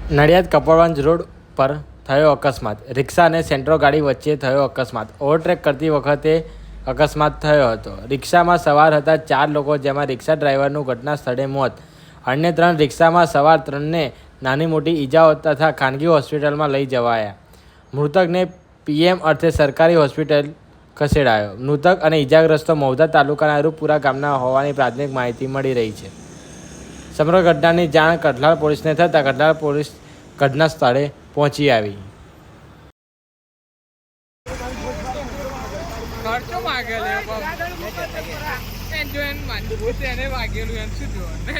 Nadiad Kapadvanj road પર થયો અકસ્માત. રિક્ષા અને સેન્ટ્રો ગાડી વચ્ચે થયો અકસ્માત. ઓવરટેક કરતી વખતે અકસ્માત થયો હતો. રિક્ષામાં સવાર હતા 4 લોકો, જેમાં રિક્ષા ડ્રાઈવરનું ઘટના સ્થળે મોત. અન્ય 3 રિક્ષામાં સવાર 3ને નાની મોટી ઈજાઓ તથા ખાનગી હોસ્પિટલમાં લઈ જવાયા. મૃતકને પીએમ અર્થે સરકારી હોસ્પિટલ ખસેડાયો. મૃતક અને ઈજાગ્રસ્તો મૌધા તાલુકાના રૂપપુરા ગામના હોવાની પ્રાથમિક માહિતી મળી રહી છે. સમગ્ર ઘટનાની જાણ કઠલાલ પોલીસને થતાં કઠલાલ પોલીસ ઘટના સ્થળે પહોંચી આવી. ખર્ચો માગેલો એને વાગેલું એમ શું જોવાનું.